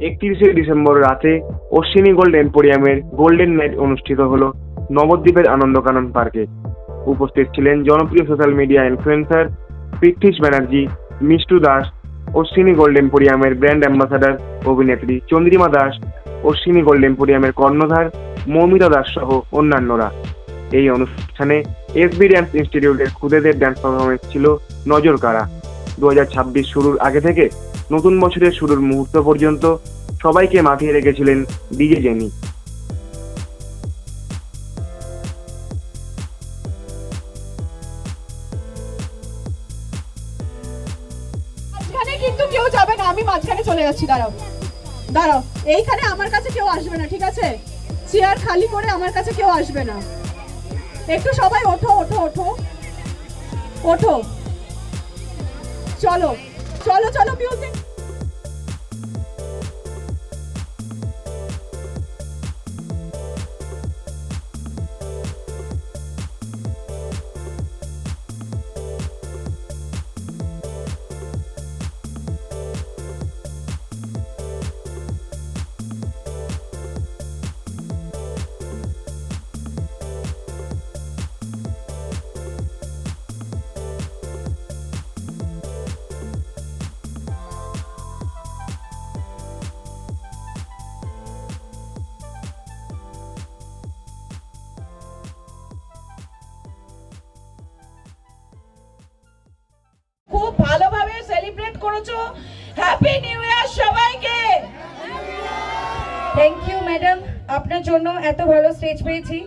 31শে December রাতে Ashwini gold এম্পোরিয়ামের golden night অনুষ্ঠিত হলো নবদ্বীপের আনন্দকানন পার্কে। উপস্থিত ছিলেন জনপ্রিয় social media influencer Prithvish Banerjee, Mishtu Das, Ashwini gold এম্পোরিয়ামের ব্র্যান্ড অ্যাম্বাসাডার অভিনেত্রী চন্দ্রিমা দাস, অশ্বিনী গোল্ড এম্পোরিয়ামের কর্ণধার মৌমিতা দাস সহ অন্যান্যরা। এই অনুষ্ঠানে এসবি ড্যান্স ইনস্টিটিউটের খুদেদের ড্যান্স পারফরমেন্স ছিল নজর কাড়া। 2026 শুরুর আগে থেকে নতুন বছরের শুরুর মুহূর্ত পর্যন্ত সবাইকে মাতিয়ে রেখেছিলেন ডিজে জেনি। মাঝখানে কিন্তু কেউ যাবে না, আমি মাঝখানে চলে যাচ্ছি। দাঁড়াও দাঁড়াও, এইখানে আমার কাছে কেউ আসবে না, ঠিক আছে? চেয়ার খালি করে আমার কাছে কেউ আসবে না। একটু সবাই ওঠো ওঠো ওঠো ওঠো, চলো চলো চলো, মিউজিক। খুব ভালোভাবে সেলিব্রেট করেছো। হ্যাপি নিউ ইয়ার সবাইকে। থ্যাংক ইউ ম্যাডাম, আপনার জন্য এত ভালো স্টেজ পেয়েছি।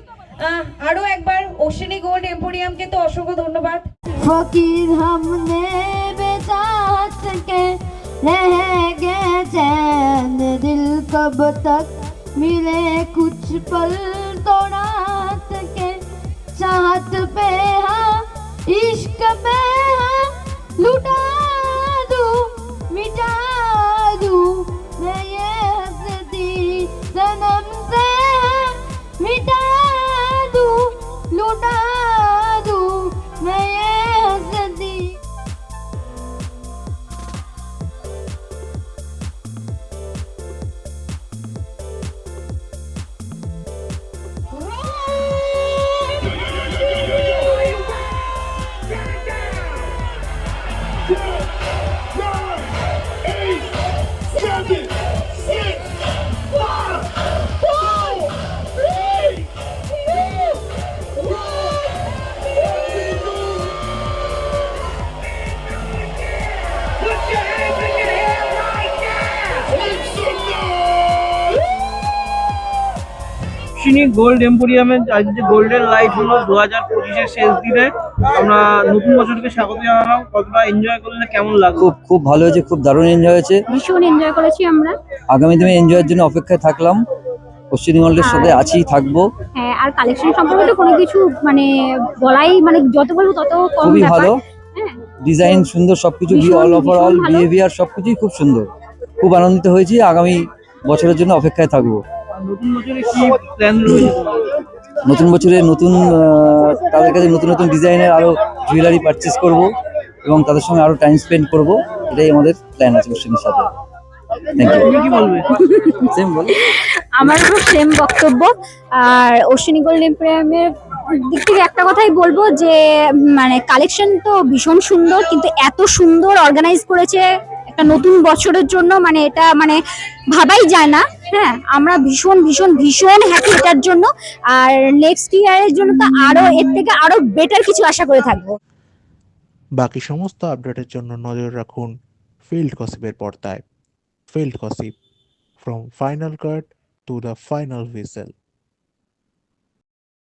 আরো একবার অশ্বিনী গোল্ড এম্পোরিয়ামকে তো অসংখ্য ধন্যবাদ। फकीर हमने बेचात के रहेंगे चैन, दिल कब तक मिले कुछ पल तो रात के, चाहत पे हाँ इश्क पे हाँ लुटा दूं मिटा दूं मैं ये हस्ती सनम से हाँ मिटा दूं लुटा दूं मैं ये हस्ती। অশ্বিনী গোল্ড এম্পোরিয়ামের আজ যে গোল্ডেন লাইট হলো 2025-এর শেষ দিনে, আমরা নতুন বছরকে স্বাগত জানালাম। কতটা এনজয় করলে, কেমন লাগলো? খুব খুব ভালো হয়েছে, খুব দারুণ এনজয় হয়েছে। ভীষণ এনজয় করেছি আমরা। আগামী দিনে এনজয়ের জন্য অপেক্ষায় থাকলাম। অশ্বিনী গোল্ডের সাথে আছি, থাকবো। হ্যাঁ, আর কালেকশন সম্পর্কে তো কোনো কিছু মানে বলাই, মানে যত বলবো তত কম। খুবই ব্যাপার। ভালো হ্যাঁ, ডিজাইন, সুন্দর সবকিছু, ভীষণ, অল ওভারঅল ভীষণ ভালো। বিহেভিয়ার সবকিছুই খুব সুন্দর। খুব আনন্দিত হয়েছি, আগামী বছরের জন্য অপেক্ষায় থাকবো। নতুন বছরে কি প্ল্যান রয়েছে তোমার? নতুন বছরে নতুন তাদের কাছে নতুন নতুন ডিজাইনের আরো জুয়েলারি পারচেস করব এবং তাদের সঙ্গে আরো টাইম স্পেন্ড করব, এটাই আমাদের প্ল্যান আছে অশ্বিনীর সাথে। Thank you. তুমি কি বলবে? সেম বল। আমারও সেম বক্তব্য। আর অশ্বিনী গোল্ড এম্পোরিয়ামের দিক থেকে একটা কথাই বলবো যে মানে কালেকশন তো ভীষণ সুন্দর, কিন্তু এত সুন্দর অর্গানাইজ করেছে একটা নতুন বছরের জন্য, মানে এটা মানে ভাবাই যায় না। হ্যাঁ, আমরা ভীষণ ভীষণ ভীষণ হ্যাপি এটার জন্য। আর নেক্সট ইয়ারের জন্য তো আরো এর থেকে আরো বেটার কিছু আশা করে থাকবো। বাকি সমস্ত আপডেটের জন্য নজর রাখুন ফিল্ড গসিপের পর্দায়। Field gossip, from final cut to the final whistle.